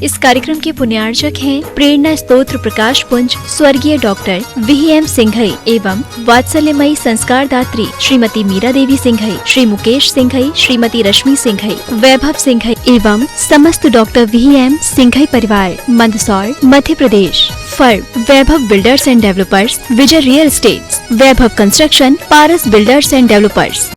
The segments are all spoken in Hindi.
इस कार्यक्रम के पुण्यार्चक हैं प्रेरणा स्तोत्र प्रकाश पुंज स्वर्गीय डॉक्टर VM सिंघई एवं वात्सल्यमयी संस्कार दात्री श्रीमती मीरा देवी सिंघई, श्री मुकेश सिंघई, श्रीमती रश्मि सिंघई, वैभव सिंघई एवं समस्त डॉक्टर VM सिंघई परिवार, Mandsaur, Madhya Pradesh. Firm Vaibhav builders and developers, Vijay real estates, Vaibhav construction, Paras builders and developers.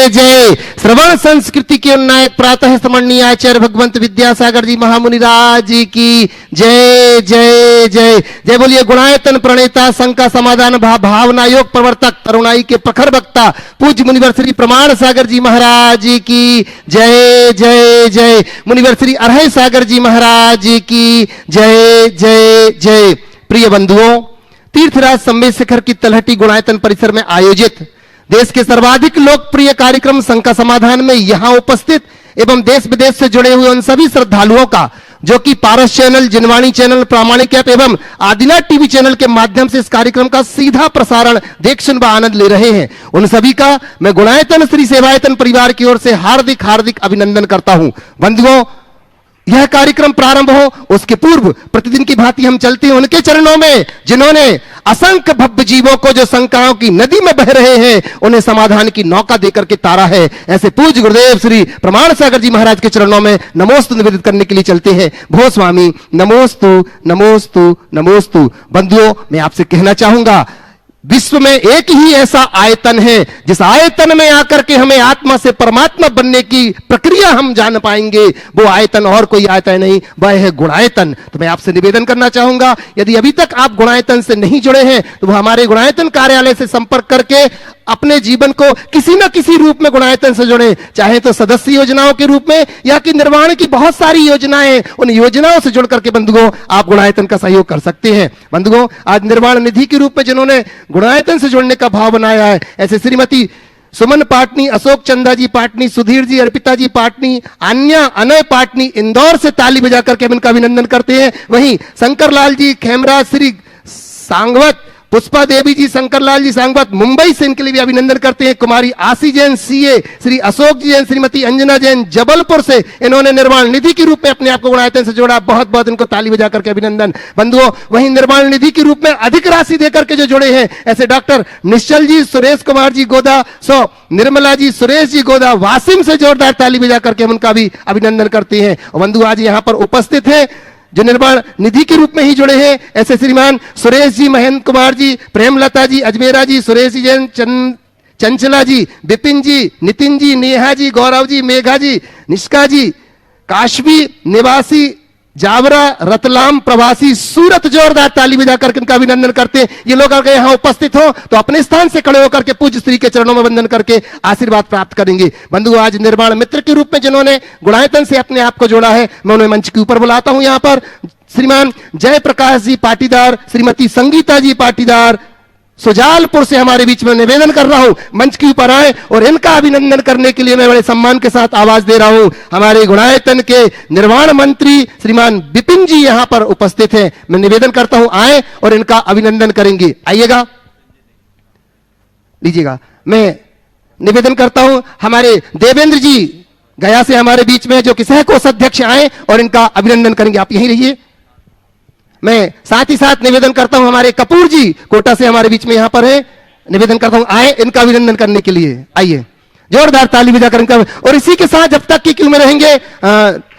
जय श्रवण संस्कृति के उन्नायक प्रातः स्मरणीय आचार्य भगवंत विद्यासागर जी महामुनि राज की जय जय जय जय। बोलिए गुणायतन प्रणेता, शंका समाधान भावना योग प्रवर्तक, तरुणाई के प्रखर वक्ता पूज्य मुनिवर श्री प्रमाण सागर जी महाराज की जय जय जय। मुनिवर श्री अरहय सागर जी महाराज की जय जय जय। प्रिय बंधुओं, तीर्थराज सम्मेद शिखर की तलहटी गुणायतन परिसर में आयोजित देश के सर्वाधिक लोकप्रिय कार्यक्रम शंका समाधान में यहां उपस्थित एवं देश विदेश से जुड़े हुए उन सभी श्रद्धालुओं का जो कि पारस चैनल, जिनवाणी चैनल, प्रामाणिक ऐप एवं आदिनाथ टीवी चैनल के माध्यम से इस कार्यक्रम का सीधा प्रसारण देख सुन व आनंद ले रहे हैं, उन सभी का मैं गुणायतन श्री सेवायतन परिवार की ओर से हार्दिक हार्दिक अभिनंदन करता हूं। बंधुओं, यह कार्यक्रम प्रारंभ हो उसके पूर्व प्रतिदिन की भांति हम चलते हैं उनके चरणों में जिन्होंने असंख्य भव्य जीवों को जो शंकाओं की नदी में बह रहे हैं उन्हें समाधान की नौका देकर के तारा है। ऐसे पूज्य गुरुदेव श्री प्रमाण सागर जी महाराज के चरणों में नमोस्तु निवेदित करने के लिए चलते हैं। भो स्वामी नमोस्तु नमोस्तु नमोस्तु। बंधुओं, मैं आपसे कहना चाहूंगा, विश्व में एक ही ऐसा आयतन है जिस आयतन में आकर के हमें आत्मा से परमात्मा बनने की प्रक्रिया हम जान पाएंगे। वो आयतन और कोई आयतन नहीं, वह है गुणायतन। तो मैं आपसे निवेदन करना चाहूंगा, यदि अभी तक आप गुणायतन से नहीं जुड़े हैं तो वो हमारे गुणायतन कार्यालय से संपर्क करके अपने जीवन को किसी न किसी रूप में गुणायतन से जोड़ें, चाहे तो सदस्य योजनाओं के रूप में या कि निर्वाण की बहुत सारी योजनाएं, उन योजनाओं से जुड़ करके बंधुओं आप गुणायतन का सहयोग कर सकते हैं। बंधुओं, आज निर्वाण निधि के रूप में जिन्होंने गुणायतन से जुड़ने का भाव बनाया है, ऐसे श्रीमती सुमन पाटनी, अशोक चंदा जी पाटनी, सुधीर जी, अर्पिता जी पाटनी, अन्या अनय पाटनी इंदौर से ताली बजा करके हम इनका अभिनंदन करते हैं। वहीं शंकर लाल जी खेमराज, श्री सांगवत, पुष्पा देवी जी, शंकर लाल जी सांगवत मुंबई से, इनके लिए भी अभिनंदन करते हैं। कुमारी आशी जैन CA, श्री अशोक जी जैन, श्रीमती अंजना जैन जबलपुर से, इन्होंने निर्वाण निधि के रूप में अपने आप को गुणायतन से जोड़ा। बहुत बहुत इनको ताली बजा करके अभिनंदन। बंधुओं, वहीं निर्वाण निधि के रूप में अधिक राशि देकर के जो जुड़े हैं ऐसे डॉक्टर निश्चल जी, सुरेश कुमार जी गोदा, निर्मला जी, सुरेश जी गोदा वासिम से जोरदार ताली बजा करके हम उनका भी अभिनंदन करते हैं। बंधु आज यहाँ पर उपस्थित है जो निर्वाण निधि के रूप में ही जुड़े हैं, ऐसे श्रीमान सुरेश जी, महेंद्र कुमार जी, प्रेमलता जी, अजमेरा जी, सुरेश जी जैन, चंचला जी, विपिन जी, नितिन जी, नेहा जी, गौरव जी, मेघा जी, निष्का जी, काशवी निवासी, जावरा, रतलाम प्रवासी, सूरत, जोरदार ताली बजा करके इनका अभिनंदन करते हैं। ये लोग अगर यहाँ उपस्थित हो तो अपने स्थान से खड़े होकर के पूज्य श्री के चरणों में वंदन करके आशीर्वाद प्राप्त करेंगे। बंधु, आज निर्वाण मित्र के रूप में जिन्होंने गुणायतन से अपने आप को जोड़ा है, मैं उन्हें मंच के ऊपर बुलाता हूं। यहाँ पर श्रीमान जय प्रकाश जी पाटीदार, श्रीमती संगीता जी पाटीदार सुजालपुर से हमारे बीच में निवेदन कर रहा हूं, मंच के ऊपर आए और इनका अभिनंदन करने के लिए मैं बड़े सम्मान के साथ आवाज दे रहा हूं। हमारे गुणायतन के निर्वाण मंत्री श्रीमान विपिन जी यहां पर उपस्थित हैं। मैं निवेदन करता हूं आए और इनका अभिनंदन करेंगे। आइएगा, लीजिएगा। मैं निवेदन करता हूं हमारे देवेंद्र जी गया से हमारे बीच में जो कि सह कोषाध्यक्ष आए और इनका अभिनंदन करेंगे। आप यहीं रहिए। मैं साथ ही साथ निवेदन करता हूं हमारे कपूर जी कोटा से हमारे बीच में यहां पर है, निवेदन करता हूं आए इनका अभिनंदन करने के लिए। आइए, जोरदार ताली बजाकर इनका। और इसी के साथ जब तक की क्यों में रहेंगे,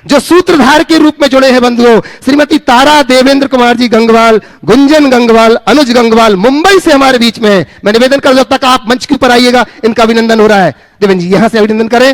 जो सूत्रधार के रूप में जुड़े हैं बंधुओं, श्रीमती तारा देवेंद्र कुमार जी गंगवाल, गुंजन गंगवाल, अनुज गंगवाल मुंबई से हमारे बीच में है। मैं निवेदन कर, जब तक आप मंच के ऊपर आइएगा इनका अभिनंदन हो रहा है। देवेंद्र जी यहां से अभिनंदन करें।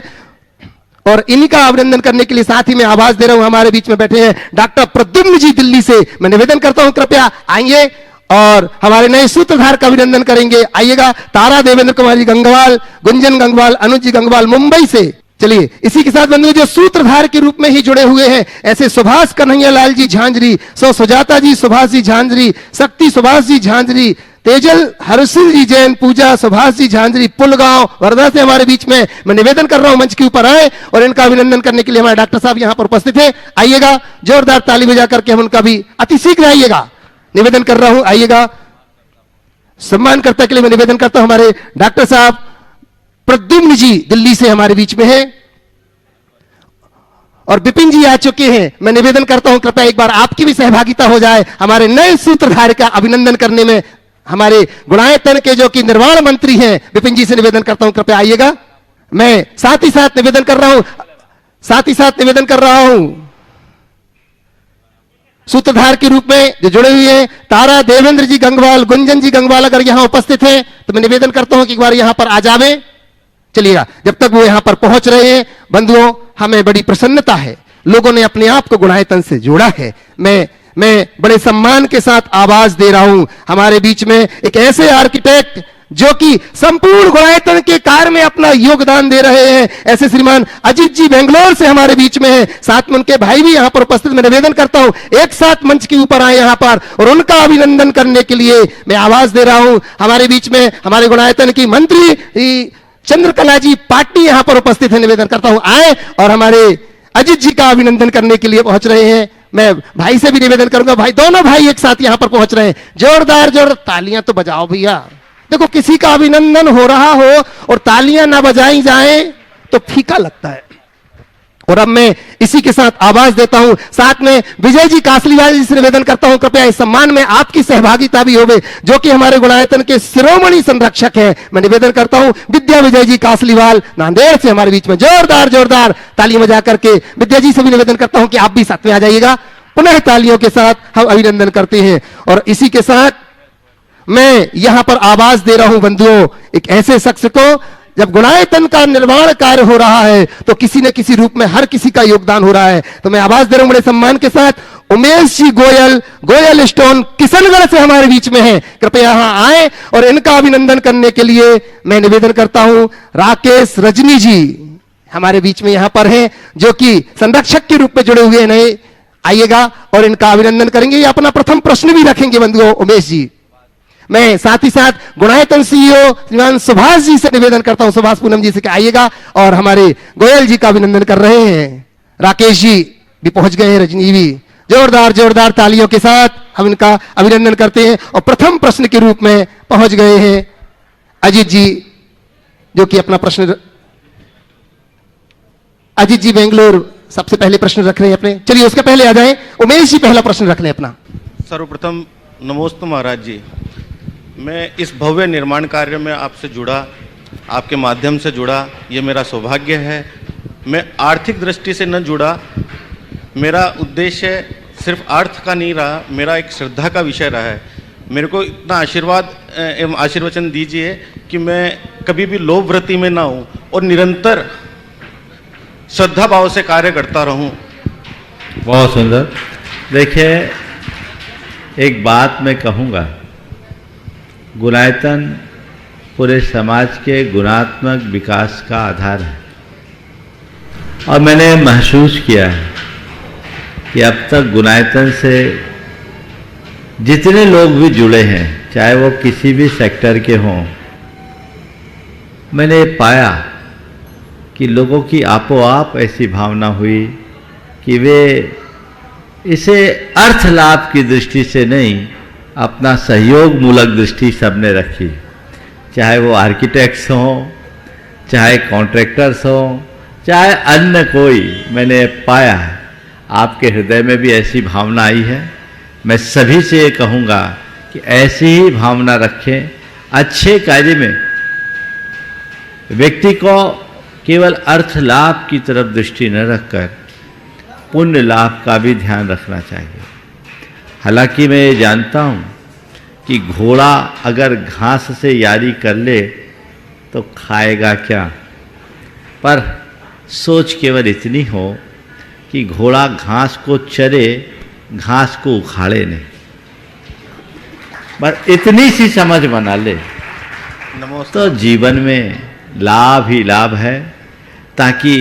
और इनका अभिनंदन करने के लिए साथ ही मैं आवाज दे रहा हूं, हमारे बीच में बैठे हैं डॉक्टर प्रद्युम्न जी दिल्ली से। मैं निवेदन करता हूं कृपया आइए और हमारे नए सूत्रधार का अभिनंदन करेंगे। आइएगा, तारा देवेंद्र कुमार जी गंगवाल, गुंजन गंगवाल, अनुज जी गंगवाल मुंबई से। चलिए, इसी के साथ बंधु जो सूत्रधार के रूप में ही जुड़े हुए हैं, ऐसे सुभाष कन्हैया लाल जी झांझरी, सुजाता जी सुभाष जी झांझरी, शक्ति सुभाष जी झांझरी, तेजल हरसिल जी जैन, पूजा सुभाष जी झांझरी पुलगांव वर्धा से हमारे बीच में। मैं निवेदन कर रहा हूं मंच के ऊपर आए और इनका अभिनंदन करने के लिए हमारे डॉक्टर साहब यहां पर उपस्थित है। आइएगा, जोरदार ताली बजा करके हम उनका भी अति शीघ्र आइएगा, निवेदन कर रहा हूं। आइएगा, सम्मानकर्ता के लिए मैं निवेदन करता हूं हमारे डॉक्टर साहब प्रद्युम्न जी दिल्ली से हमारे बीच में हैं और विपिन जी आ चुके हैं। मैं निवेदन करता हूं कृपया एक बार आपकी भी सहभागिता हो जाए हमारे नए सूत्रधार का अभिनंदन करने में। हमारे गुणायतन के जो कि निर्माण मंत्री हैं विपिन जी से निवेदन करता हूं कृपया आइएगा। मैं साथ ही साथ निवेदन कर रहा हूं सूत्रधार के रूप में जो जुड़े हुए हैं तारा देवेंद्र जी गंगवाल, गुंजन जी गंगवाल अगर यहां उपस्थित हैं तो मैं निवेदन करता हूं कि एक बार यहां पर आ जावे। चलिएगा, जब तक वो यहां पर पहुंच रहे हैं बंधुओं हमें बड़ी प्रसन्नता है, लोगों ने अपने आप को गुणायतन से जोड़ा है। मैं बड़े सम्मान के साथ आवाज दे रहा हूं हमारे बीच में एक ऐसे आर्किटेक्ट जो कि संपूर्ण गुणायतन के कार्य में अपना योगदान दे रहे हैं, ऐसे श्रीमान अजीत जी बेंगलोर से हमारे बीच में हैं, साथ में उनके भाई भी यहां पर उपस्थित। मैं निवेदन करता हूं एक साथ मंच के ऊपर आए यहां पर और उनका अभिनंदन करने के लिए मैं आवाज दे रहा हूं। हमारे बीच में हमारे गुणायतन की मंत्री चंद्रकला जी पाटनी यहां पर उपस्थित है, निवेदन करता हूं आए और हमारे अजीत जी का अभिनंदन करने के लिए पहुंच रहे हैं। मैं भाई से भी निवेदन करूंगा, भाई दोनों भाई एक साथ यहां पर पहुंच रहे हैं, जोरदार तालियां तो बजाओ भैया। देखो किसी का अभिनंदन हो रहा हो और तालियां ना बजाई जाए तो फीका लगता है। और अब मैं इसी के साथ आवाज देता हूं, साथ में विजय जी कासलीवाल जी से निवेदन करता हूं कृपया इस सम्मान में आपकी सहभागिता भी होवे, जो कि हमारे गुणायतन के शिरोमणि संरक्षक हैं। मैं निवेदन करता हूं विद्या विजय जी कासलीवाल नांदेड़ से हमारे बीच में जोरदार ताली बजा करके विद्या जी से भी निवेदन करता हूं कि आप भी साथ में आ जाइएगा। पुनः तालियों के साथ हम अभिनंदन करते हैं और इसी के साथ मैं यहां पर आवाज दे रहा हूं बंधुओं एक ऐसे शख्स को, जब गुणायतन का निर्माण कार्य हो रहा है तो किसी न किसी रूप में हर किसी का योगदान हो रहा है। तो मैं आवाज दे रहा हूं बड़े सम्मान के साथ उमेश जी गोयल स्टोन किशनगढ़ से हमारे बीच में हैं, कृपया यहां आए और इनका अभिनंदन करने के लिए मैं निवेदन करता हूं राकेश रजनी जी हमारे बीच में यहां पर हैं, जो कि संरक्षक के रूप में जुड़े हुए हैं। आइएगा और इनका अभिनंदन करेंगे, ये अपना प्रथम प्रश्न भी रखेंगे बंधुओं उमेश जी। मैं साथ ही साथ गुणायतन सीईओ श्रीमान सुभाष जी से निवेदन करता हूं, सुभाष पूनम जी से कि आइएगा और हमारे गोयल जी का अभिनंदन कर रहे हैं। राकेश जी भी पहुंच गए हैं, रजनी भी जोरदार तालियों के साथ हम इनका अभिनंदन करते हैं। और प्रथम प्रश्न के रूप में पहुंच गए हैं अजीत जी, जो कि अपना प्रश्न अजीत जी बेंगलोर सबसे पहले प्रश्न रख रहे हैं अपने। चलिए उसके पहले आ जाए उमेश जी पहला प्रश्न रख लें अपना। सर्वप्रथम नमोस्तु महाराज जी, मैं इस भव्य निर्माण कार्य में आपसे जुड़ा, आपके माध्यम से जुड़ा, ये मेरा सौभाग्य है। मैं आर्थिक दृष्टि से न जुड़ा, मेरा उद्देश्य सिर्फ अर्थ का नहीं रहा, मेरा एक श्रद्धा का विषय रहा है। मेरे को इतना आशीर्वाद एवं आशीर्वचन दीजिए कि मैं कभी भी लोभ वृत्ति में ना हूँ और निरंतर श्रद्धा भाव से कार्य करता रहूँ। बहुत सुंदर। देखिए एक बात मैं कहूँगा, गुणायतन पूरे समाज के गुणात्मक विकास का आधार है और मैंने महसूस किया है कि अब तक गुणायतन से जितने लोग भी जुड़े हैं, चाहे वो किसी भी सेक्टर के हों, मैंने पाया कि लोगों की आपो आप ऐसी भावना हुई कि वे इसे अर्थ लाभ की दृष्टि से नहीं, अपना सहयोग मूलक दृष्टि सबने रखी। चाहे वो आर्किटेक्ट्स हों, चाहे कॉन्ट्रैक्टर्स हों, चाहे अन्य कोई, मैंने पाया आपके हृदय में भी ऐसी भावना आई है। मैं सभी से ये कहूँगा कि ऐसी ही भावना रखें। अच्छे कार्य में व्यक्ति को केवल अर्थ लाभ की तरफ दृष्टि न रखकर पुण्य लाभ का भी ध्यान रखना चाहिए। हालांकि मैं ये जानता हूँ कि घोड़ा अगर घास से यारी कर ले तो खाएगा क्या, पर सोच केवल इतनी हो कि घोड़ा घास को चरे, घास को उखाड़े नहीं। पर इतनी सी समझ बना ले तो जीवन में लाभ ही लाभ है, ताकि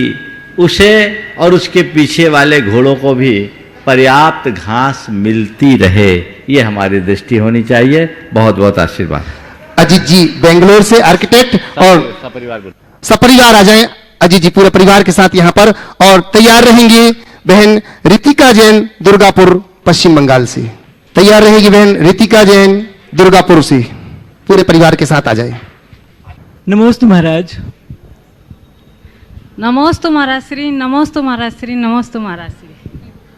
उसे और उसके पीछे वाले घोड़ों को भी पर्याप्त घास मिलती रहे। ये हमारी दृष्टि होनी चाहिए। बहुत बहुत आशीर्वाद। अजीत जी बेंगलोर से आर्किटेक्ट और सपरिवार आ जाएं। अजीत जी पूरे परिवार के साथ यहां पर और तैयार रहेंगी बहन रितिका जैन दुर्गापुर पश्चिम बंगाल से। तैयार रहेगी बहन रितिका जैन दुर्गापुर से। पूरे परिवार के साथ आ जाए। नमोस्तु महाराज। नमोस्तु महाराज श्री, नमोस्तु महाराज श्री, नमोस्तु महाराज श्री।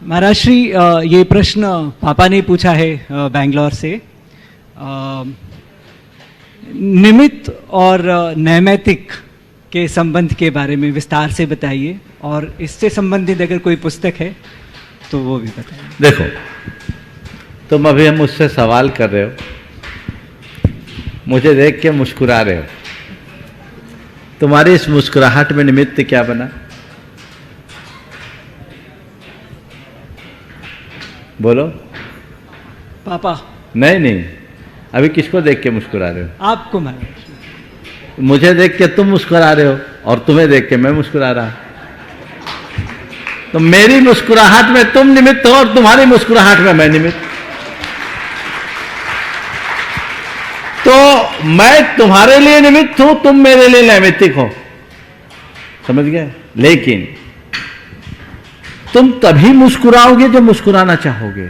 महाराज श्री, ये प्रश्न पापा ने पूछा है बैंगलोर से। निमित्त और नैमित्तिक के संबंध के बारे में विस्तार से बताइए, और इससे संबंधित अगर कोई पुस्तक है तो वो भी बताइए। देखो, तुम अभी मुझसे सवाल कर रहे हो, मुझे देख के मुस्कुरा रहे हो। तुम्हारी इस मुस्कुराहट में निमित्त क्या बना? बोलो। पापा। नहीं नहीं, अभी किसको देख के मुस्कुरा रहे हो? आपको महाराज। मुझे देख के तुम मुस्कुरा रहे हो और तुम्हें देख के मैं मुस्कुरा रहा। तो मेरी मुस्कुराहट में तुम निमित्त हो और तुम्हारी मुस्कुराहट में मैं निमित्त। तो मैं तुम्हारे लिए निमित्त हूं, तुम मेरे लिए नैमित्तिक हो। समझ गए? लेकिन तुम तभी मुस्कुराओगे जब मुस्कुराना चाहोगे।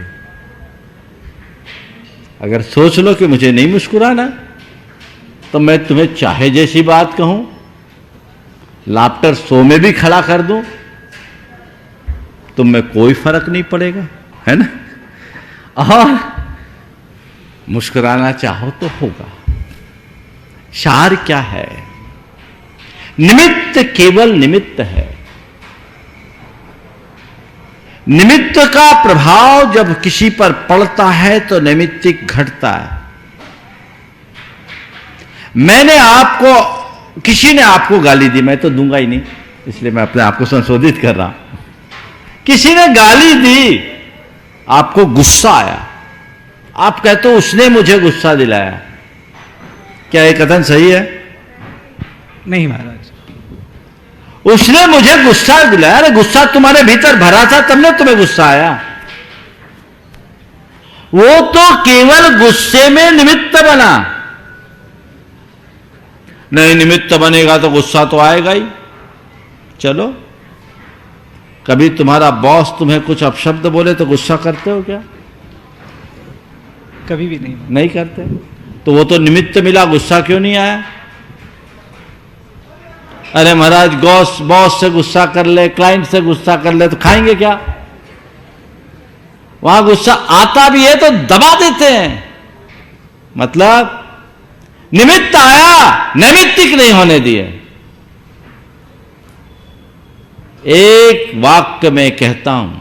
अगर सोच लो कि मुझे नहीं मुस्कुराना, तो मैं तुम्हें चाहे जैसी बात कहूं, लाफ्टर शो में भी खड़ा कर दूं, तुम में कोई फर्क नहीं पड़ेगा, है ना? और मुस्कुराना चाहो तो होगा। सार क्या है? निमित्त केवल निमित्त है। निमित्त का प्रभाव जब किसी पर पड़ता है तो नैमित्तिक घटता है। किसी ने आपको गाली दी, मैं तो दूंगा ही नहीं, इसलिए मैं अपने आप को संशोधित कर रहा हूं। किसी ने गाली दी, आपको गुस्सा आया, आप कहते हो उसने मुझे गुस्सा दिलाया। क्या यह कथन सही है? नहीं महाराज। उसने मुझे गुस्सा दिलाया। अरे गुस्सा तुम्हारे भीतर भरा था, तब ने तुम्हें गुस्सा आया। वो तो केवल गुस्से में निमित्त बना। नहीं, निमित्त बनेगा तो गुस्सा तो आएगा ही। चलो, कभी तुम्हारा बॉस तुम्हें कुछ अपशब्द बोले तो गुस्सा करते हो क्या? कभी भी नहीं। नहीं करते। तो वो तो निमित्त मिला, गुस्सा क्यों नहीं आया? अरे महाराज, बॉस से गुस्सा कर ले, क्लाइंट से गुस्सा कर ले, तो खाएंगे क्या? वहां गुस्सा आता भी है तो दबा देते हैं। मतलब निमित्त आया, नैमित्तिक नहीं होने दिए। एक वाक्य में कहता हूं,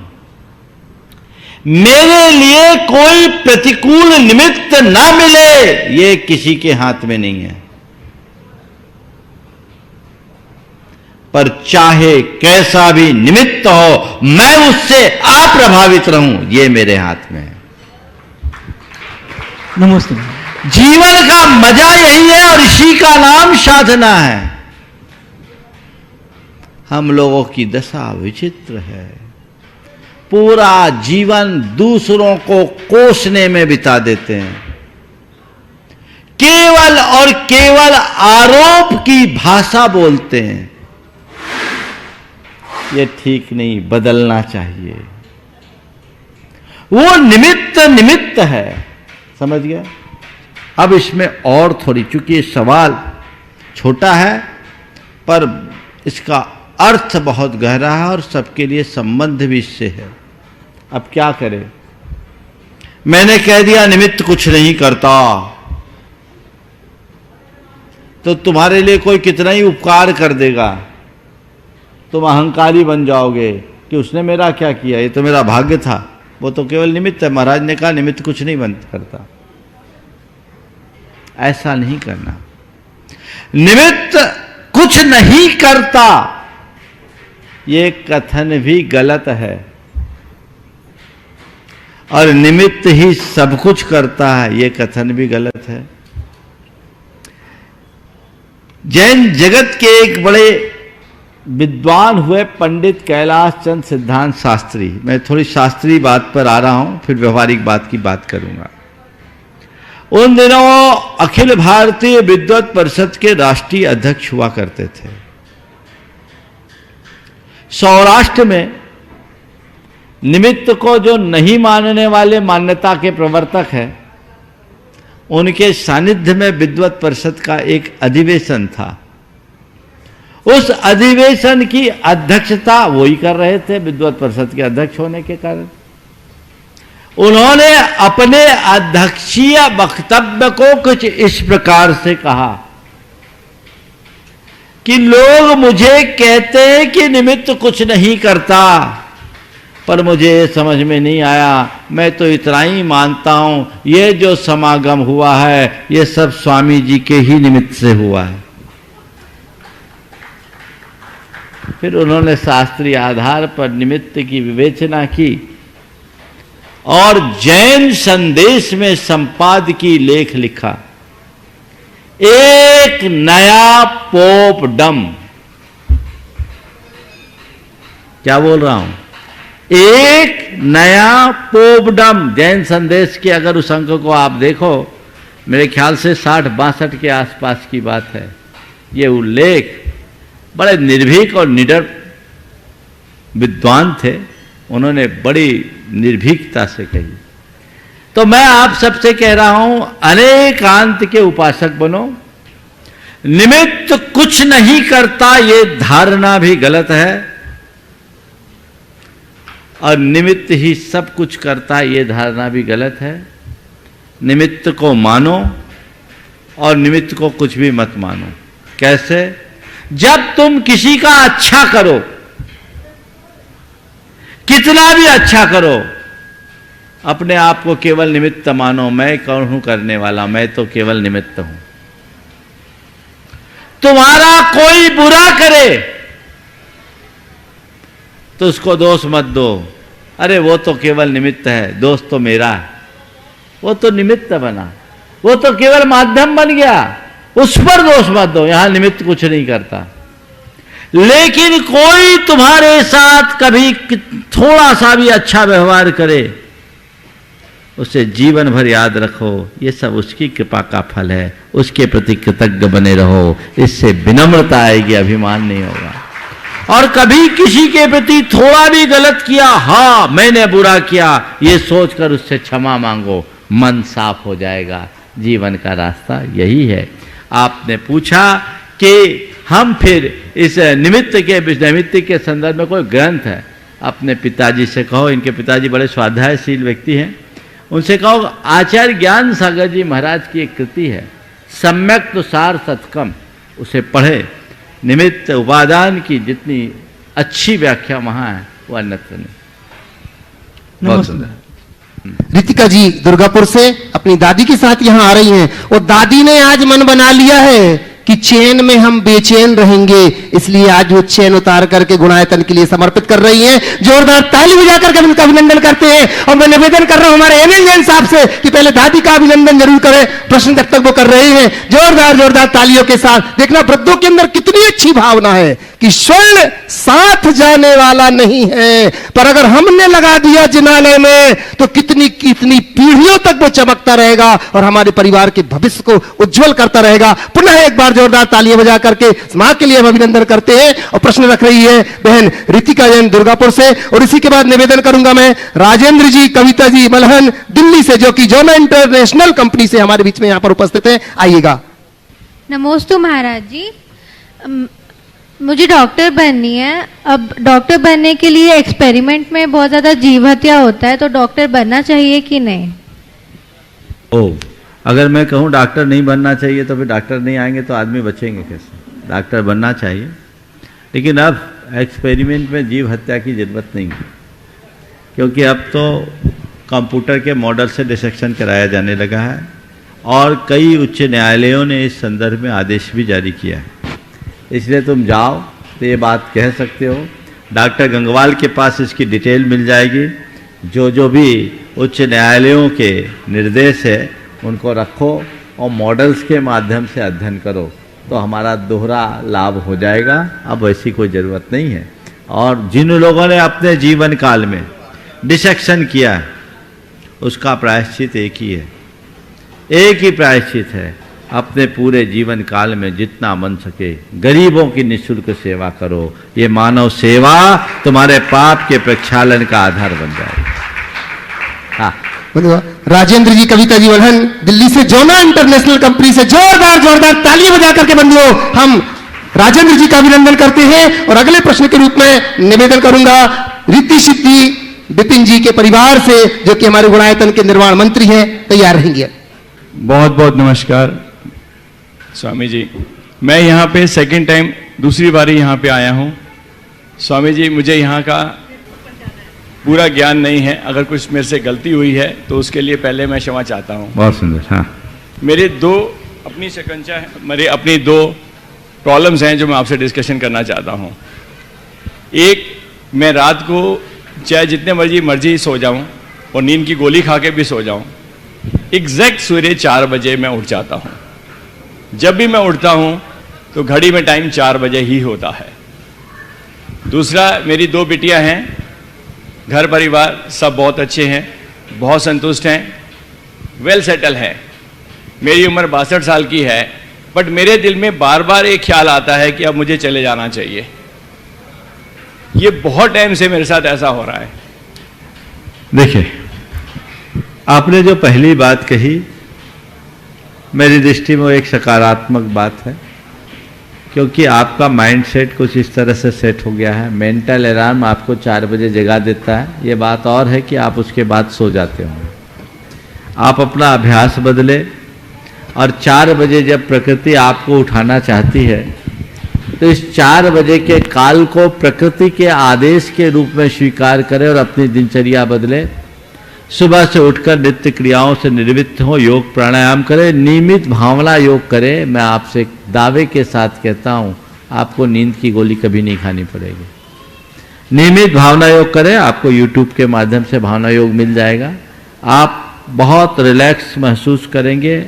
मेरे लिए कोई प्रतिकूल निमित्त ना मिले, ये किसी के हाथ में नहीं है। पर चाहे कैसा भी निमित्त हो, मैं उससे अप्रभावित रहूं, ये मेरे हाथ में है। नमस्ते। जीवन का मजा यही है और इसी का नाम साधना है। हम लोगों की दशा विचित्र है। पूरा जीवन दूसरों को कोसने में बिता देते हैं। केवल और केवल आरोप की भाषा बोलते हैं। ये ठीक नहीं, बदलना चाहिए। वो निमित्त है। समझ गया? अब इसमें और थोड़ी, चूंकि ये सवाल छोटा है पर इसका अर्थ बहुत गहरा है और सबके लिए संबंध भी इससे है। अब क्या करें? मैंने कह दिया निमित्त कुछ नहीं करता, तो तुम्हारे लिए कोई कितना ही उपकार कर देगा, तुम अहंकारी बन जाओगे कि उसने मेरा क्या किया, ये तो मेरा भाग्य था। वो तो केवल निमित्त है। महाराज ने कहा निमित्त कुछ नहीं बन करता। ऐसा नहीं करना। निमित्त कुछ नहीं करता, ये कथन भी गलत है। और निमित्त ही सब कुछ करता है, ये कथन भी गलत है। जैन जगत के एक बड़े विद्वान हुए पंडित कैलाश चंद सिद्धांत शास्त्री। मैं थोड़ी शास्त्रीय बात पर आ रहा हूं, फिर व्यवहारिक बात की बात करूंगा। उन दिनों अखिल भारतीय विद्वत परिषद के राष्ट्रीय अध्यक्ष हुआ करते थे। सौराष्ट्र में निमित्त को जो नहीं मानने वाले मान्यता के प्रवर्तक है, उनके सानिध्य में विद्वत परिषद का एक अधिवेशन था। उस अधिवेशन की अध्यक्षता वही कर रहे थे, विद्वत परिषद के अध्यक्ष होने के कारण। उन्होंने अपने अध्यक्षीय वक्तव्य को कुछ इस प्रकार से कहा कि लोग मुझे कहते हैं कि निमित्त कुछ नहीं करता, पर मुझे समझ में नहीं आया। मैं तो इतना ही मानता हूं, ये जो समागम हुआ है ये सब स्वामी जी के ही निमित्त से हुआ है। फिर उन्होंने शास्त्रीय आधार पर निमित्त की विवेचना की और जैन संदेश में संपादकीय लेख लिखा, एक नया पोपडम। क्या बोल रहा हूं? एक नया पोपडम। जैन संदेश के अगर उस अंक को आप देखो, मेरे ख्याल से 60-62 के आसपास की बात है। ये उल्लेख बड़े निर्भीक और निडर विद्वान थे, उन्होंने बड़ी निर्भीकता से कही। तो मैं आप सबसे कह रहा हूं, अनेकांत के उपासक बनो। निमित्त कुछ नहीं करता ये धारणा भी गलत है, और निमित्त ही सब कुछ करता ये धारणा भी गलत है। निमित्त को मानो और निमित्त को कुछ भी मत मानो। कैसे? जब तुम किसी का अच्छा करो, कितना भी अच्छा करो, अपने आप को केवल निमित्त मानो। मैं कौन हूं करने वाला? मैं तो केवल निमित्त हूं। तुम्हारा कोई बुरा करे तो उसको दोष मत दो। अरे वो तो केवल निमित्त है, दोष तो मेरा है। वो तो निमित्त बना, वो तो केवल माध्यम बन गया, उस पर दोष मत दो। यहां निमित्त कुछ नहीं करता। लेकिन कोई तुम्हारे साथ कभी थोड़ा सा भी अच्छा व्यवहार करे, उसे जीवन भर याद रखो, ये सब उसकी कृपा का फल है। उसके प्रति कृतज्ञ बने रहो, इससे विनम्रता आएगी, अभिमान नहीं होगा। और कभी किसी के प्रति थोड़ा भी गलत किया, हाँ मैंने बुरा किया, ये सोचकर उससे क्षमा मांगो, मन साफ हो जाएगा। जीवन का रास्ता यही है। आपने पूछा कि हम फिर इस निमित्त के संदर्भ में कोई ग्रंथ है, अपने पिताजी से कहो। इनके पिताजी बड़े स्वाध्यायशील व्यक्ति हैं, उनसे कहो आचार्य ज्ञान सागर जी महाराज की एक कृति है सम्यक तुषार सतकम, उसे पढ़े। निमित्त उपादान की जितनी अच्छी व्याख्या वहां है वो अन्यत्र नहीं। बहुत सुंदर। रितिका जी दुर्गापुर से अपनी दादी के साथ यहां आ रही हैं, और दादी ने आज मन बना लिया है कि चैन में हम बेचैन रहेंगे, इसलिए आज वो चैन उतार करके गुणायतन के लिए समर्पित कर रही हैं। जोरदार ताली बजा करके उनका अभिनंदन करते हैं। और मैं निवेदन कर रहा हूं हमारे एनएल साहब से कि पहले दादी का अभिनंदन जरूर करें, प्रश्न जब तक वो कर रहे हैं। जोरदार तालियों के साथ। देखना वृद्धों के अंदर कितनी अच्छी भावना है कि स्वर्ण साथ जाने वाला नहीं है, पर अगर हमने लगा दिया जिनालय में तो कितनी कितनी पीढ़ियों तक वो चमकता रहेगा और हमारे परिवार के भविष्य को उज्जवल करता रहेगा। पुनः एक बार जोरदार तालियां बजा करके मां के लिए हम अभिनंदन करते हैं। और प्रश्न रख रही है बहन रितिका जैन दुर्गापुर से, और इसी के बाद निवेदन करूंगा मैं राजेंद्र जी, कविता जी मलहन दिल्ली से, जो कि जोना इंटरनेशनल कंपनी से हमारे बीच में यहां पर उपस्थित है। आइएगा। नमोस्तु महाराज जी। मुझे डॉक्टर बननी है। अब डॉक्टर बनने के लिए एक्सपेरिमेंट में बहुत ज़्यादा जीव हत्या होता है, तो डॉक्टर बनना चाहिए कि नहीं? अगर मैं कहूँ डॉक्टर नहीं बनना चाहिए तो फिर डॉक्टर नहीं आएंगे तो आदमी बचेंगे कैसे? डॉक्टर बनना चाहिए, लेकिन अब एक्सपेरिमेंट में जीव हत्या की जरूरत नहीं है, क्योंकि अब तो कंप्यूटर के मॉडल से डिसेक्शन कराया जाने लगा है और कई उच्च न्यायालयों ने इस संदर्भ में आदेश भी जारी किया है। इसलिए तुम जाओ तो ये बात कह सकते हो। डॉक्टर गंगवाल के पास इसकी डिटेल मिल जाएगी। जो भी उच्च न्यायालयों के निर्देश है उनको रखो और मॉडल्स के माध्यम से अध्ययन करो, तो हमारा दोहरा लाभ हो जाएगा। अब ऐसी कोई ज़रूरत नहीं है। और जिन लोगों ने अपने जीवन काल में डिसेक्शन किया है उसका प्रायश्चित एक ही है, एक ही प्रायश्चित है। अपने पूरे जीवन काल में जितना बन सके गरीबों की निःशुल्क सेवा करो। ये मानव सेवा तुम्हारे पाप के प्रक्षालन का आधार बन जाएगा। हाँ, बंधुओं, राजेंद्र जी, कविता जी वल्हन, दिल्ली से जोना इंटरनेशनल कंपनी से जोरदार ताली बजा करके बंधुओं हम राजेंद्र जी का अभिनंदन करते हैं। और अगले प्रश्न के रूप में निवेदन करूंगा रिद्धि सिद्धि विपिन जी के परिवार से, जो कि हमारे गुणायतन के निर्माण मंत्री हैं, तैयार रहेंगे। बहुत बहुत नमस्कार स्वामी जी। मैं यहाँ पे सेकंड टाइम, दूसरी बारी यहाँ पे आया हूँ। स्वामी जी, मुझे यहाँ का पूरा ज्ञान नहीं है, अगर कुछ मेरे से गलती हुई है तो उसके लिए पहले मैं क्षमा चाहता हूँ। बहुत सुंदर। हाँ, मेरे दो अपनी शिकंजा है, मेरे अपनी दो प्रॉब्लम्स हैं जो मैं आपसे डिस्कशन करना चाहता हूँ। एक, मैं रात को चाहे जितने मर्जी सो जाऊँ और नींद की गोली खा के भी सो जाऊँ, एग्जैक्ट सवेरे 4 बजे मैं उठ जाता हूँ। जब भी मैं उठता हूँ तो घड़ी में टाइम 4 बजे ही होता है। दूसरा, मेरी 2 बिटियाँ हैं, घर परिवार सब बहुत अच्छे हैं, बहुत संतुष्ट हैं, वेल सेटल हैं। मेरी उम्र 62 साल की है, बट मेरे दिल में बार बार एक ख्याल आता है कि अब मुझे चले जाना चाहिए। ये बहुत टाइम से मेरे साथ ऐसा हो रहा है। देखिए, आपने जो पहली बात कही मेरी दृष्टि में वो एक सकारात्मक बात है, क्योंकि आपका माइंड सेट कुछ इस तरह से सेट हो गया है। मेंटल अलार्म आपको 4 बजे जगा देता है। ये बात और है कि आप उसके बाद सो जाते होंगे। आप अपना अभ्यास बदले और 4 बजे जब प्रकृति आपको उठाना चाहती है तो इस 4 बजे के काल को प्रकृति के आदेश के रूप में स्वीकार करें और अपनी दिनचर्या बदले। सुबह से उठकर नित्य क्रियाओं से निर्वृत्त हो, योग प्राणायाम करें, नियमित भावना योग करें। मैं आपसे दावे के साथ कहता हूं, आपको नींद की गोली कभी नहीं खानी पड़ेगी। नियमित भावना योग करें, आपको YouTube के माध्यम से भावना योग मिल जाएगा। आप बहुत रिलैक्स महसूस करेंगे,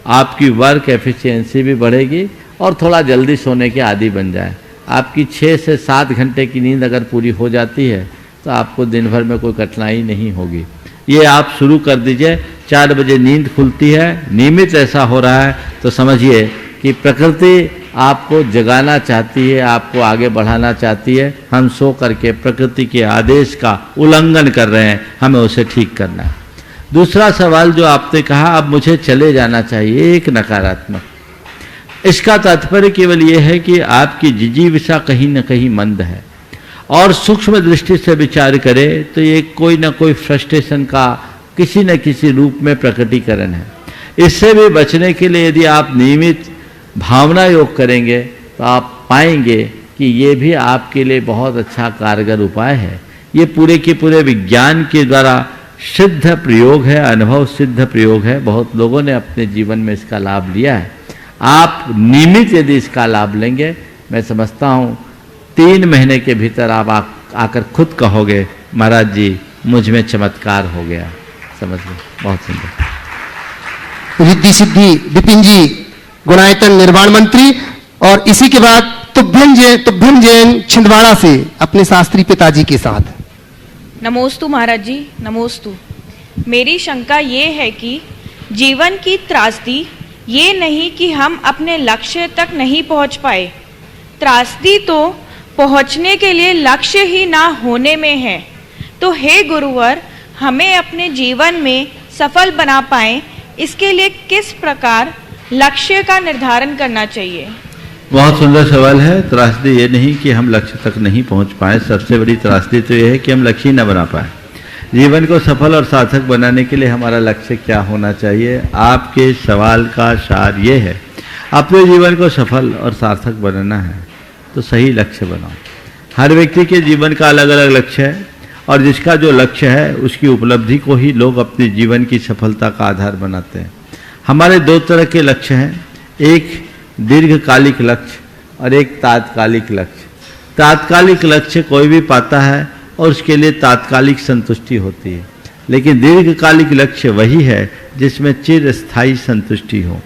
आपकी वर्क एफिशिएंसी भी बढ़ेगी और थोड़ा जल्दी सोने के आदी बन जाए। आपकी 6 से 7 घंटे की नींद अगर पूरी हो जाती है तो आपको दिन भर में कोई कठिनाई नहीं होगी। ये आप शुरू कर दीजिए। 4 बजे नींद खुलती है, नियमित ऐसा हो रहा है तो समझिए कि प्रकृति आपको जगाना चाहती है, आपको आगे बढ़ाना चाहती है। हम सो करके प्रकृति के आदेश का उल्लंघन कर रहे हैं, हमें उसे ठीक करना है। दूसरा सवाल जो आपने कहा, अब मुझे चले जाना चाहिए, एक नकारात्मक। इसका तात्पर्य केवल ये है कि आपकी जिजीविषा कहीं न कहीं मंद है और सूक्ष्म दृष्टि से विचार करें तो ये कोई ना कोई फ्रस्ट्रेशन का किसी न किसी रूप में प्रकटीकरण है। इससे भी बचने के लिए यदि आप नियमित भावना योग करेंगे तो आप पाएंगे कि ये भी आपके लिए बहुत अच्छा कारगर उपाय है। ये पूरे के पूरे विज्ञान के द्वारा सिद्ध प्रयोग है, अनुभव सिद्ध प्रयोग है। बहुत लोगों ने अपने जीवन में इसका लाभ लिया है। आप नियमित यदि इसका लाभ लेंगे, मैं समझता हूँ 3 महीने के भीतर आप आकर खुद कहोगे, महाराज जी मुझ में चमत्कार हो गया। समझ गए? बहुत सुंदर। रिद्धि सिद्धि विपिन जी, गुणायतन निर्माण मंत्री। और इसी के बाद तुभ्यम जैन छिंदवाड़ा से अपने शास्त्री पिताजी के साथ। नमोस्तु महाराज जी, नमोस्तु। मेरी शंका ये है कि जीवन की त्रासदी ये नहीं कि हम अपने लक्ष्य तक नहीं पहुंच पाए, त्रासदी तो पहुंचने के लिए लक्ष्य ही ना होने में है। तो हे गुरुवर, हमें अपने जीवन में सफल बना पाएं, इसके लिए किस प्रकार लक्ष्य का निर्धारण करना चाहिए? बहुत सुंदर सवाल है। त्रासदी ये नहीं कि हम लक्ष्य तक नहीं पहुंच पाए, सबसे बड़ी त्रासदी तो ये है कि हम लक्ष्य ही न बना पाए। जीवन को सफल और सार्थक बनाने के लिए हमारा लक्ष्य क्या होना चाहिए? आपके सवाल का सार ये है, अपने जीवन को सफल और सार्थक बनाना है तो सही लक्ष्य बनाओ। हर व्यक्ति के जीवन का अलग अलग लक्ष्य है और जिसका जो लक्ष्य है उसकी उपलब्धि को ही लोग अपने जीवन की सफलता का आधार बनाते हैं। हमारे 2 तरह के लक्ष्य हैं, एक दीर्घकालिक लक्ष्य और एक तात्कालिक लक्ष्य। तात्कालिक लक्ष्य कोई भी पाता है और उसके लिए तात्कालिक संतुष्टि होती है, लेकिन दीर्घकालिक लक्ष्य वही है जिसमें चिरस्थायी संतुष्टि हो।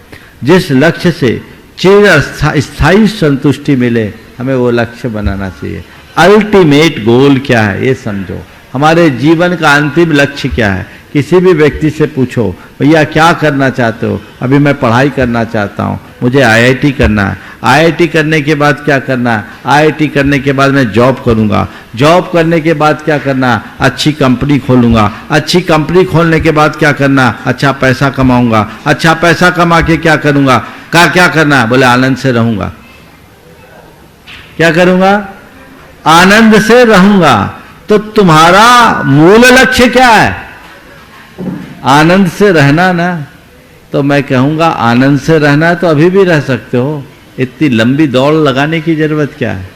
जिस लक्ष्य से चिरस्थायी संतुष्टि मिले, हमें वो लक्ष्य बनाना चाहिए। अल्टीमेट गोल क्या है ये समझो, हमारे जीवन का अंतिम लक्ष्य क्या है। किसी भी व्यक्ति से पूछो, भैया क्या करना चाहते हो? अभी मैं पढ़ाई करना चाहता हूँ, मुझे IIT करना है। IIT करने के बाद क्या करना है, IIT करने के बाद मैं जॉब करूंगा, जॉब करने के बाद क्या करना, अच्छी कंपनी खोलूंगा, अच्छी कंपनी खोलने के बाद क्या करना, अच्छा पैसा कमाऊंगा, अच्छा पैसा कमा के क्या करूंगा, क्या करना, बोले आनंद से रहूंगा। क्या करूंगा, आनंद से रहूंगा। तो तुम्हारा मूल लक्ष्य क्या है, आनंद से रहना ना। तो मैं कहूंगा आनंद से रहना है तो अभी भी रह सकते हो, इतनी लंबी दौड़ लगाने की जरूरत क्या है।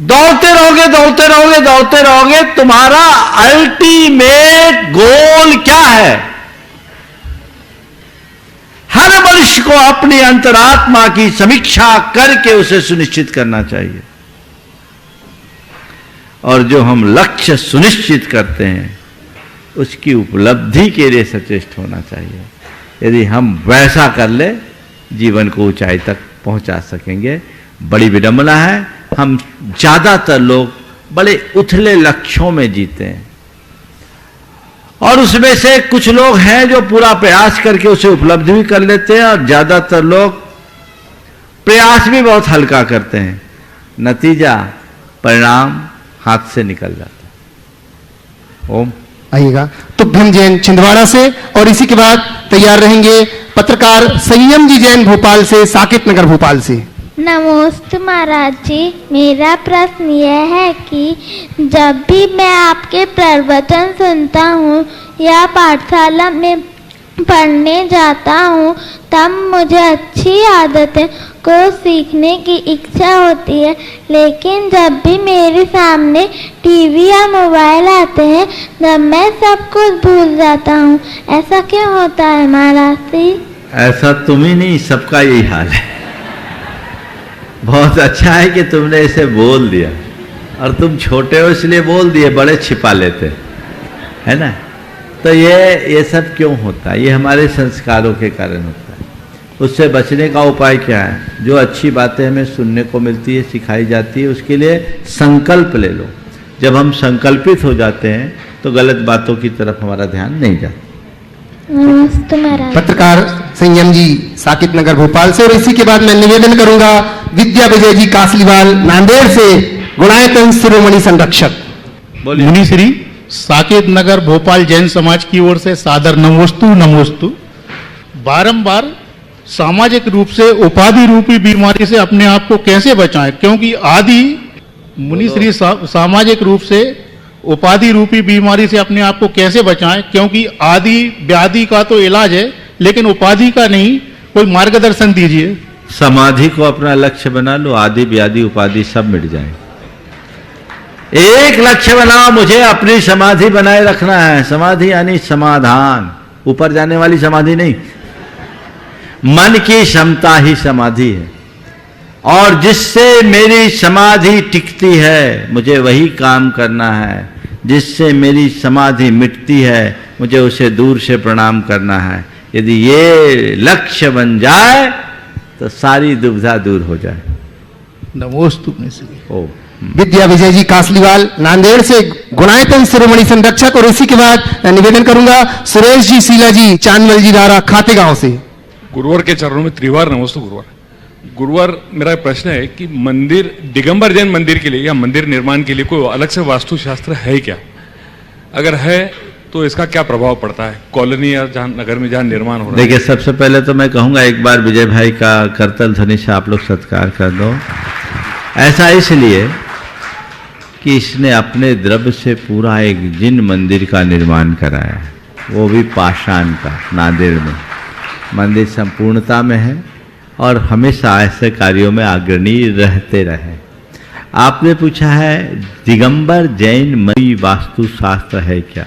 दौड़ते रहोगे दौड़ते रहोगे दौड़ते रहोगे, तुम्हारा अल्टीमेट गोल क्या है। हर मनुष्य को अपनी अंतरात्मा की समीक्षा करके उसे सुनिश्चित करना चाहिए, और जो हम लक्ष्य सुनिश्चित करते हैं उसकी उपलब्धि के लिए सचेष्ट होना चाहिए। यदि हम वैसा कर ले जीवन को ऊंचाई तक पहुंचा सकेंगे। बड़ी विडंबना है, हम ज्यादातर लोग बड़े उथले लक्ष्यों में जीते हैं, और उसमें से कुछ लोग हैं जो पूरा प्रयास करके उसे उपलब्धि भी कर लेते हैं, और ज्यादातर लोग प्रयास भी बहुत हल्का करते हैं, नतीजा परिणाम हाथ से निकल जाता है। ओम। आइएगा तुभ्यम जैन छिंदवाड़ा से, और इसी के बाद तैयार रहेंगे पत्रकार संयम जी जैन भोपाल से, साकेत नगर भोपाल से। नमस्ते महाराज जी, मेरा प्रश्न यह है कि जब भी मैं आपके प्रवचन सुनता हूँ या पाठशाला में पढ़ने जाता हूँ, तब मुझे अच्छी आदतें को सीखने की इच्छा होती है, लेकिन जब भी मेरे सामने टीवी या मोबाइल आते हैं तब मैं सब कुछ भूल जाता हूँ। ऐसा क्यों होता है महाराज जी? ऐसा तुम ही नहीं, सबका यही हाल है। बहुत अच्छा है कि तुमने इसे बोल दिया, और तुम छोटे हो इसलिए बोल दिए, बड़े छिपा लेते है ना। तो ये सब क्यों होता है, ये हमारे संस्कारों के कारण होता है। उससे बचने का उपाय क्या है, जो अच्छी बातें हमें सुनने को मिलती है, सिखाई जाती है, उसके लिए संकल्प ले लो। जब हम संकल्पित हो जाते हैं तो गलत बातों की तरफ हमारा ध्यान नहीं जाता। नमस्ते महाराज। पत्रकार संयम जी साकेत नगर भोपाल से, और इसी के बाद मैं निवेदन करूंगा विद्या विजय जी कासलीवाल नांदेड़ से, गुणायतन शिरोमणि संरक्षक। मुनि श्री साकेत नगर भोपाल जैन समाज की ओर से सादर नमोस्तु नमोस्तु। बारंबार सामाजिक रूप से उपाधि रूपी बीमारी से अपने आप को कैसे बचाएं, क्योंकि आदि मुनि श्री सामाजिक रूप से उपाधि रूपी बीमारी से अपने आप को कैसे बचाएं, क्योंकि आदि व्याधि का तो इलाज है लेकिन उपाधि का नहीं, कोई मार्गदर्शन दीजिए। समाधि को अपना लक्ष्य बना लो, आदि व्याधि उपाधि सब मिट जाए। एक लक्ष्य बनाओ, मुझे अपनी समाधि बनाए रखना है। समाधि यानी समाधान, ऊपर जाने वाली समाधि नहीं, मन की क्षमता ही समाधि है, और जिससे मेरी समाधि टिकती है मुझे वही काम करना है, जिससे मेरी समाधि मिटती है मुझे उसे दूर से प्रणाम करना है। यदि ये लक्ष्य बन जाए तो सारी दुविधा दूर हो जाए। नमोस्तु। ओ विद्या विजय जी कासलीवाल नांदेड़ से, गुणायतन शिरोमणि संरक्षक, और इसी के बाद मैं निवेदन करूंगा सुरेश जी शीला जी चांदवल जी दारा खातेगांव से। गुरुवर के चरणों में त्रिवार नमोस्तु गुरुवर। गुरुवर, मेरा प्रश्न है कि मंदिर, दिगंबर जैन मंदिर के लिए या मंदिर निर्माण के लिए कोई अलग से वास्तुशास्त्र है क्या? अगर है तो इसका क्या प्रभाव पड़ता है कॉलोनी या जहां नगर में जहां निर्माण हो रहा है? देखिए, सबसे पहले तो मैं कहूंगा एक बार विजय भाई का करतल ध्वनि से आप लोग सत्कार कर दो। ऐसा इसलिए कि इसने अपने द्रव्य से पूरा एक जिन मंदिर का निर्माण कराया है, वो भी पाषाण का, नांदेड़ में। मंदिर संपूर्णता में है और हमेशा ऐसे कार्यों में अग्रणी रहते रहे। आपने पूछा है दिगंबर जैन मई वास्तु शास्त्र है क्या?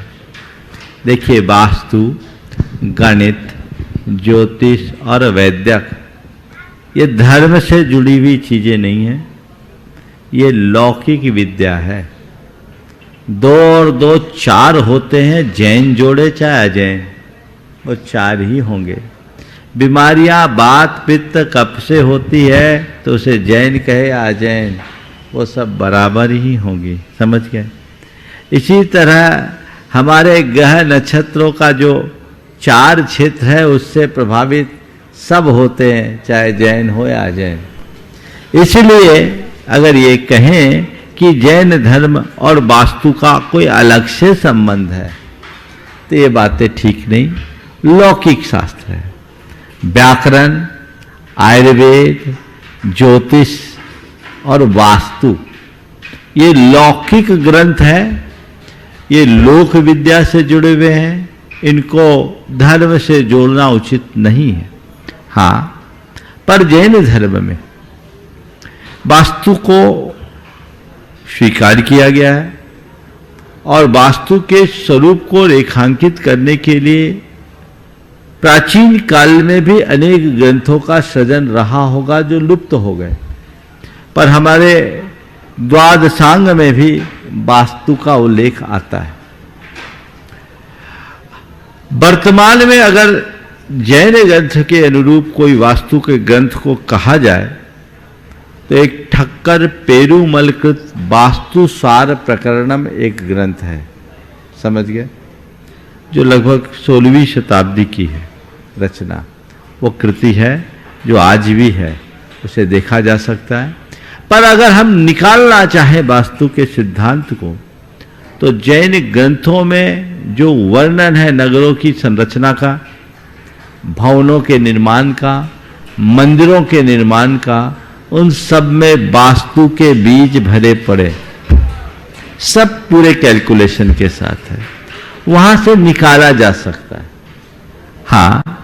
देखिए, वास्तु, गणित, ज्योतिष और वैद्यक ये धर्म से जुड़ी हुई चीजें नहीं हैं, ये लौकिक विद्या है। 2 और 2 4 होते हैं, जैन जोड़े चाहे अजैन, वो 4 ही होंगे। बीमारियां बात पित्त कफ से होती है तो उसे जैन कहे या अजैन, वो सब बराबर ही होंगी। समझ गए? इसी तरह हमारे ग्रह नक्षत्रों का जो 4 क्षेत्र है उससे प्रभावित सब होते हैं, चाहे जैन हो या अजैन। इसलिए अगर ये कहें कि जैन धर्म और वास्तु का कोई अलग से संबंध है तो ये बातें ठीक नहीं। लौकिक शास्त्र है, व्याकरण, आयुर्वेद, ज्योतिष और वास्तु ये लौकिक ग्रंथ है, ये लोक विद्या से जुड़े हुए हैं, इनको धर्म से जोड़ना उचित नहीं है। हाँ, पर जैन धर्म में वास्तु को स्वीकार किया गया है और वास्तु के स्वरूप को रेखांकित करने के लिए प्राचीन काल में भी अनेक ग्रंथों का सृजन रहा होगा जो लुप्त हो गए, पर हमारे द्वादशांग में भी वास्तु का उल्लेख आता है। वर्तमान में अगर जैन ग्रंथ के अनुरूप कोई वास्तु के ग्रंथ को कहा जाए तो एक ठक्कर पेरूमल कृत वास्तु सार प्रकरणम एक ग्रंथ है, समझ गए, जो लगभग 16वीं शताब्दी की है रचना। वो कृति है जो आज भी है, उसे देखा जा सकता है। पर अगर हम निकालना चाहें वास्तु के सिद्धांत को तो जैन ग्रंथों में जो वर्णन है नगरों की संरचना का, भवनों के निर्माण का, मंदिरों के निर्माण का, उन सब में वास्तु के बीज भरे पड़े, सब पूरे कैलकुलेशन के साथ है, वहां से निकाला जा सकता है। हाँ,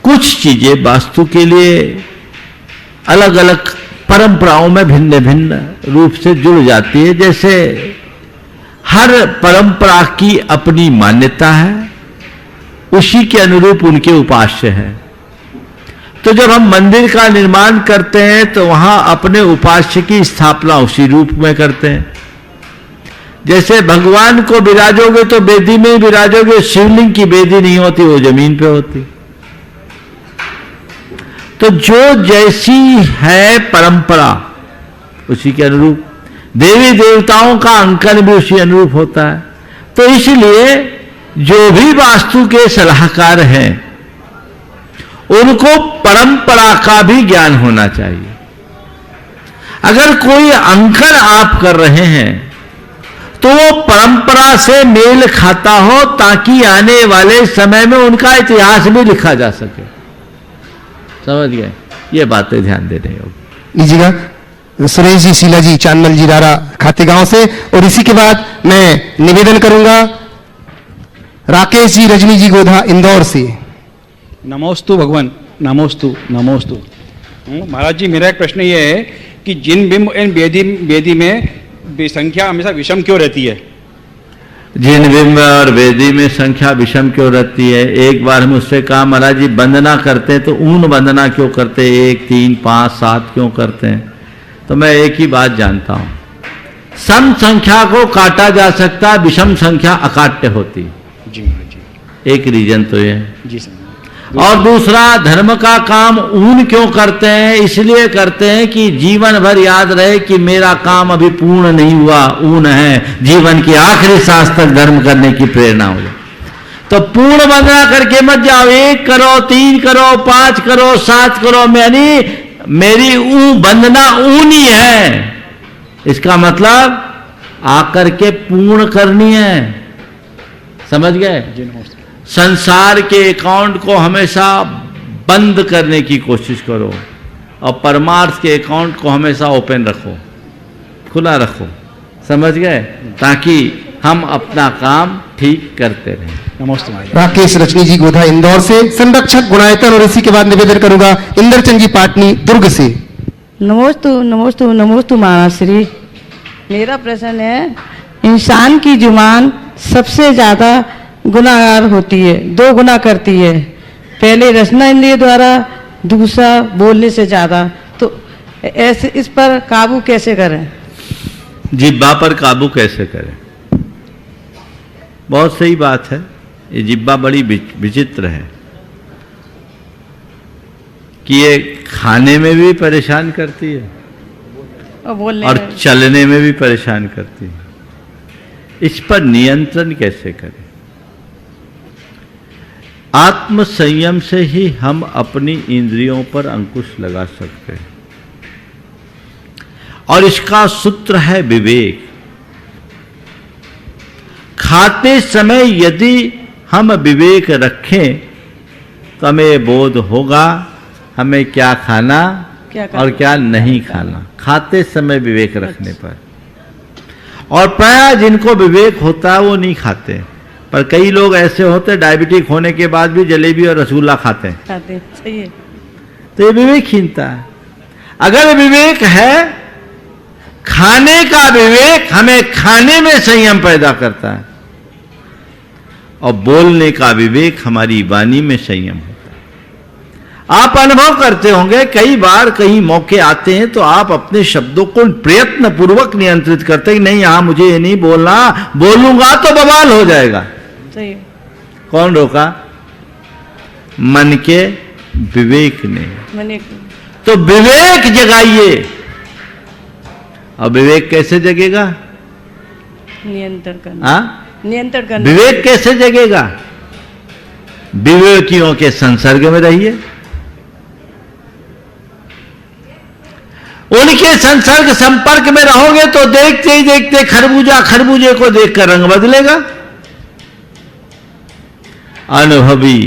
कुछ चीजें वास्तु के लिए अलग अलग परंपराओं में भिन्न भिन्न रूप से जुड़ जाती है। जैसे हर परंपरा की अपनी मान्यता है, उसी के अनुरूप उनके उपास्य हैं। तो जब हम मंदिर का निर्माण करते हैं तो वहां अपने उपास्य की स्थापना उसी रूप में करते हैं। जैसे भगवान को विराजोगे तो वेदी में ही विराजोगे, शिवलिंग की वेदी नहीं होती, वो जमीन पे होती। तो जो जैसी है परंपरा उसी के अनुरूप, देवी देवताओं का अंकन भी उसी अनुरूप होता है। तो इसलिए जो भी वास्तु के सलाहकार हैं उनको परंपरा का भी ज्ञान होना चाहिए। अगर कोई अंकन आप कर रहे हैं तो वो परंपरा से मेल खाता हो ताकि आने वाले समय में उनका इतिहास भी लिखा जा सके। समझ गए? ये बातें ध्यान देने होगी। लीजिएगा सुरेश जी, शीला जी, चांदमल जी रारा खातेगांव से, और इसी के बाद मैं निवेदन करूंगा राकेश जी, रजनी जी गोधा इंदौर से। नमोस्तु भगवान, नमोस्तु नमोस्तु। महाराज जी, मेरा एक प्रश्न ये है कि जिन बिंब एवं वेदी में संख्या हमेशा विषम क्यों रहती है? जिन बिंब और वेदी में संख्या विषम क्यों रहती है? एक बार हम उससे कहा महाराज जी वंदना करते हैं तो ऊन वंदना क्यों करते हैं, 1, 3, 5, 7 क्यों करते हैं? तो मैं एक ही बात जानता हूं, सम संख्या को काटा जा सकता है, विषम संख्या अकाट्य होती। जी जी, एक रीजन तो ये है जी सर। और दूसरा, धर्म का काम ऊन क्यों करते हैं? इसलिए करते हैं कि जीवन भर याद रहे कि मेरा काम अभी पूर्ण नहीं हुआ, ऊन है, जीवन की आखिरी सांस तक धर्म करने की प्रेरणा हो जाए। तो पूर्ण वंदना करके मत जाओ, 1 करो, 3 करो, 5 करो, 7 करो, मेरी वंदना ऊन ही है। इसका मतलब आकर के पूर्ण करनी है। समझ गए? संसार के अकाउंट को हमेशा बंद करने की कोशिश करो और परमार्थ के अकाउंट को हमेशा ओपन रखो, खुला रखो। समझ गए? ताकि हम अपना काम ठीक करते रहें। नमस्ते। राकेश, रजनी जी गोधा इंदौर से, संरक्षक गुणायतन, और इसी के बाद निवेदन करूंगा इंद्रचंद जी पाटनी दुर्ग से। नमोस्तु नमोस्तु नमोस्तु महाराज श्री। मेरा प्रश्न है, इंसान की जुबान सबसे ज़्यादा गुनाहगार होती है, 2 गुना करती है। पहले रचना इंद्रिय द्वारा, दूसरा बोलने से ज़्यादा। तो ऐसे इस पर काबू कैसे करें? जिब्बा पर काबू कैसे करें? बहुत सही बात है। ये जिब्बा बड़ी विचित्र है कि ये खाने में भी परेशान करती है और चलने में भी परेशान करती है। इस पर नियंत्रण कैसे करें? आत्म संयम से ही हम अपनी इंद्रियों पर अंकुश लगा सकते हैं। और इसका सूत्र है विवेक। खाते समय यदि हम विवेक रखें तो हमें बोध होगा हमें क्या खाना और क्या नहीं खाना, खाते समय विवेक रखने पर। और प्राय जिनको विवेक होता है वो नहीं खाते, पर कई लोग ऐसे होते डायबिटिक होने के बाद भी जलेबी और रसगुल्ला खाते हैं। सही है। तो ये विवेकहीनता है। अगर विवेक है, खाने का विवेक हमें खाने में संयम पैदा करता है, और बोलने का विवेक हमारी वाणी में संयम होता है। आप अनुभव करते होंगे कई बार कई मौके आते हैं तो आप अपने शब्दों को प्रयत्न पूर्वक नियंत्रित करते हैं, नहीं हाँ मुझे ये नहीं बोलना, बोलूंगा तो बवाल हो जाएगा। सही। कौन रोका? मन के विवेक ने। तो विवेक जगाइए। और विवेक कैसे जगेगा? नियंत्रण करना। हाँ, नियंत्रण करना। विवेक कैसे जगेगा? विवेकियों के संसर्ग में रहिए, उनके संसर्ग संपर्क में रहोगे तो देखते ही देखते खरबूजा खरबूजे को देखकर रंग बदलेगा। अनुभवी,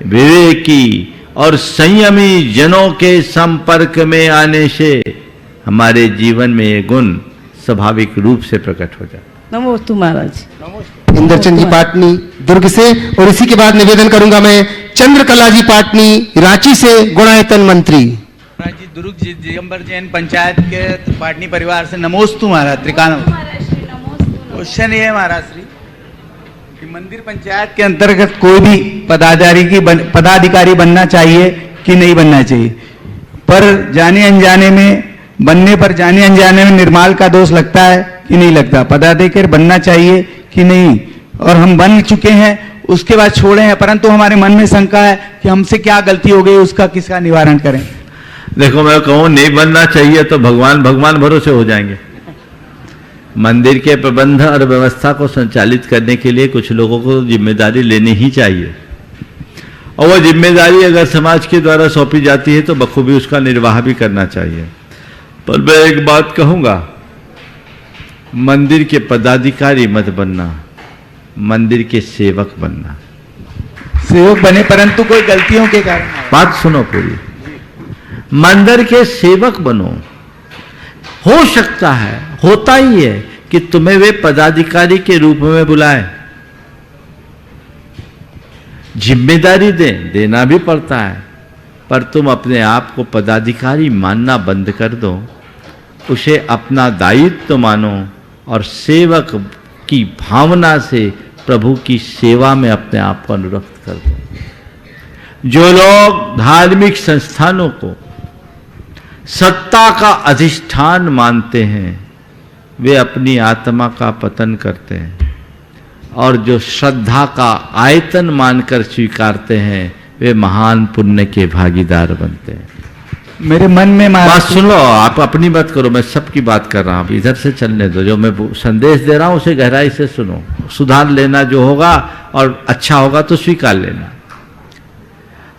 विवेकी और संयमी जनों के संपर्क में आने से हमारे जीवन में ये गुण स्वाभाविक रूप से प्रकट हो जाता। नमोस्तु महाराज। इंद्रचंद जी पाटनी दुर्ग से, और इसी के बाद निवेदन करूंगा मैं चंद्रकला जी पाटनी रांची से, गुणायतन मंत्री। महाराज जी दुर्ग दिगंबर जैन पंचायत के पाटनी परिवार से नमोस्तु महाराज। त्रिकाल क्वेश्चन ये है महाराज श्री कि मंदिर पंचायत के अंतर्गत कोई भी पदाधिकारी बनना चाहिए कि नहीं बनना चाहिए, पर जाने अनजाने में बनने पर जाने अनजाने में निर्माल का दोष लगता है कि नहीं लगता? पदाधिकारी बनना चाहिए कि नहीं? और हम बन चुके हैं उसके बाद छोड़े हैं, परंतु हमारे मन में शंका है कि हमसे क्या गलती हो गई, उसका किसका निवारण करें? देखो मैं कहूं नहीं बनना चाहिए तो भगवान भरोसे हो जाएंगे। मंदिर के प्रबंध और व्यवस्था को संचालित करने के लिए कुछ लोगों को जिम्मेदारी लेनी ही चाहिए, और वह जिम्मेदारी अगर समाज के द्वारा सौंपी जाती है तो बखूबी उसका निर्वाह भी करना चाहिए। पर मैं एक बात कहूंगा, मंदिर के पदाधिकारी मत बनना, मंदिर के सेवक बनना। सेवक बने परंतु कोई गलतियों के कारण। बात सुनो पूरी। मंदिर के सेवक बनो। हो सकता है, होता ही है कि तुम्हें वे पदाधिकारी के रूप में बुलाए, जिम्मेदारी देना भी पड़ता है, पर तुम अपने आप को पदाधिकारी मानना बंद कर दो, उसे अपना दायित्व मानो और सेवक की भावना से प्रभु की सेवा में अपने आप को अनुरक्त कर दो। जो लोग धार्मिक संस्थानों को सत्ता का अधिष्ठान मानते हैं वे अपनी आत्मा का पतन करते हैं, और जो श्रद्धा का आयतन मानकर स्वीकारते हैं वे महान पुण्य के भागीदार बनते हैं। मेरे मन में बात सुन लो, आप अपनी बात करो, मैं सबकी बात कर रहा हूं, इधर से चलने दो। जो मैं संदेश दे रहा हूं उसे गहराई से सुनो, सुधार लेना जो होगा और अच्छा होगा तो स्वीकार लेना।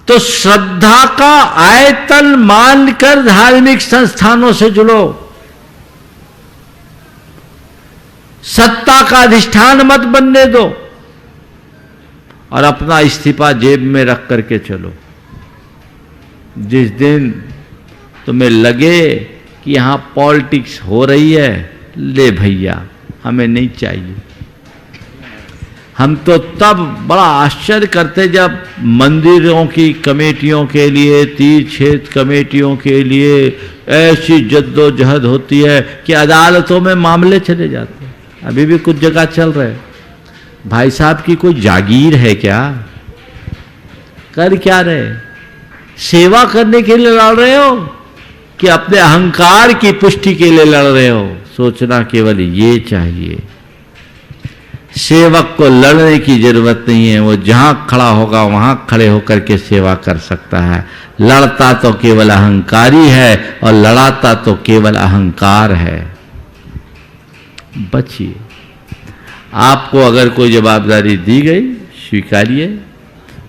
तो श्रद्धा का आयतन मानकर धार्मिक संस्थानों से जुड़ो, सत्ता का अधिष्ठान मत बनने दो, और अपना इस्तीफा जेब में रख करके चलो। जिस दिन तुम्हें लगे कि यहां पॉलिटिक्स हो रही है, ले भैया हमें नहीं चाहिए। हम तो तब बड़ा आश्चर्य करते जब मंदिरों की कमेटियों के लिए, तीर्थ क्षेत्र कमेटियों के लिए ऐसी जद्दोजहद होती है कि अदालतों में मामले चले जाते हैं। अभी भी कुछ जगह चल रहे। भाई साहब की कोई जागीर है क्या? कर क्या रहे? सेवा करने के लिए लड़ रहे हो कि अपने अहंकार की पुष्टि के लिए लड़ रहे हो? सोचना केवल ये चाहिए। सेवक को लड़ने की जरूरत नहीं है, वो जहां खड़ा होगा वहां खड़े होकर के सेवा कर सकता है। लड़ता तो केवल अहंकारी है और लड़ाता तो केवल अहंकार है। बचिए। आपको अगर कोई जवाबदारी दी गई स्वीकारिए,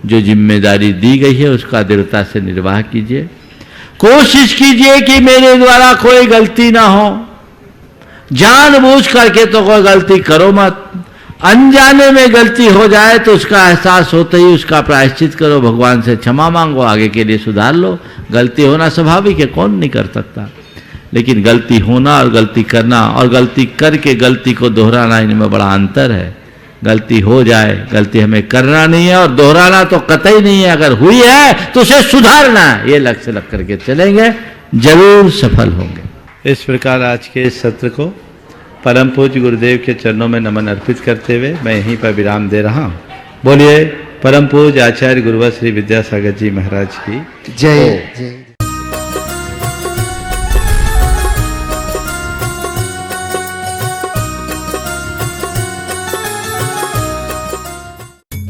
जो जिम्मेदारी दी गई है उसका दृढ़ता से निर्वाह कीजिए। कोशिश कीजिए कि मेरे द्वारा कोई गलती ना हो। जानबूझ करके तो कोई गलती करो मत। अनजाने में गलती हो जाए तो उसका एहसास होते ही उसका प्रायश्चित करो, भगवान से क्षमा मांगो, आगे के लिए सुधार लो। गलती होना स्वाभाविक है, कौन नहीं कर सकता, लेकिन गलती होना और गलती करना और गलती करके गलती को दोहराना, इनमें बड़ा अंतर है। गलती हो जाए, गलती हमें करना नहीं है और दोहराना तो कतई नहीं है। अगर हुई है तो उसे सुधारना है, ये लक्ष्य रख करके चलेंगे, जरूर सफल होंगे। इस प्रकार आज के इस सत्र को परम पूज्य गुरुदेव के चरणों में नमन अर्पित करते हुए मैं यहीं पर विराम दे रहा हूँ। बोलिए परम पूज्य आचार्य गुरुवर श्री विद्यासागर जी महाराज की जय जय।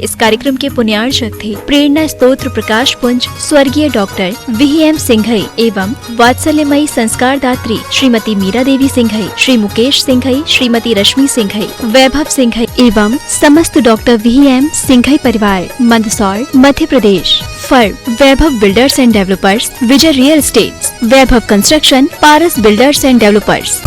इस कार्यक्रम के पुण्यार्चक थे प्रेरणा स्तोत्र प्रकाश पुंज स्वर्गीय डॉक्टर VM सिंघई एवं वात्सल्यमयी संस्कार दात्री श्रीमती मीरा देवी सिंघई, श्री मुकेश सिंघई, श्रीमती रश्मि सिंघई, वैभव सिंघई एवं समस्त डॉक्टर VM सिंघई परिवार, Mandsaur, Madhya Pradesh. Firm Vaibhav builders and developers, Vijay real estates, Vaibhav construction, Paras builders and developers.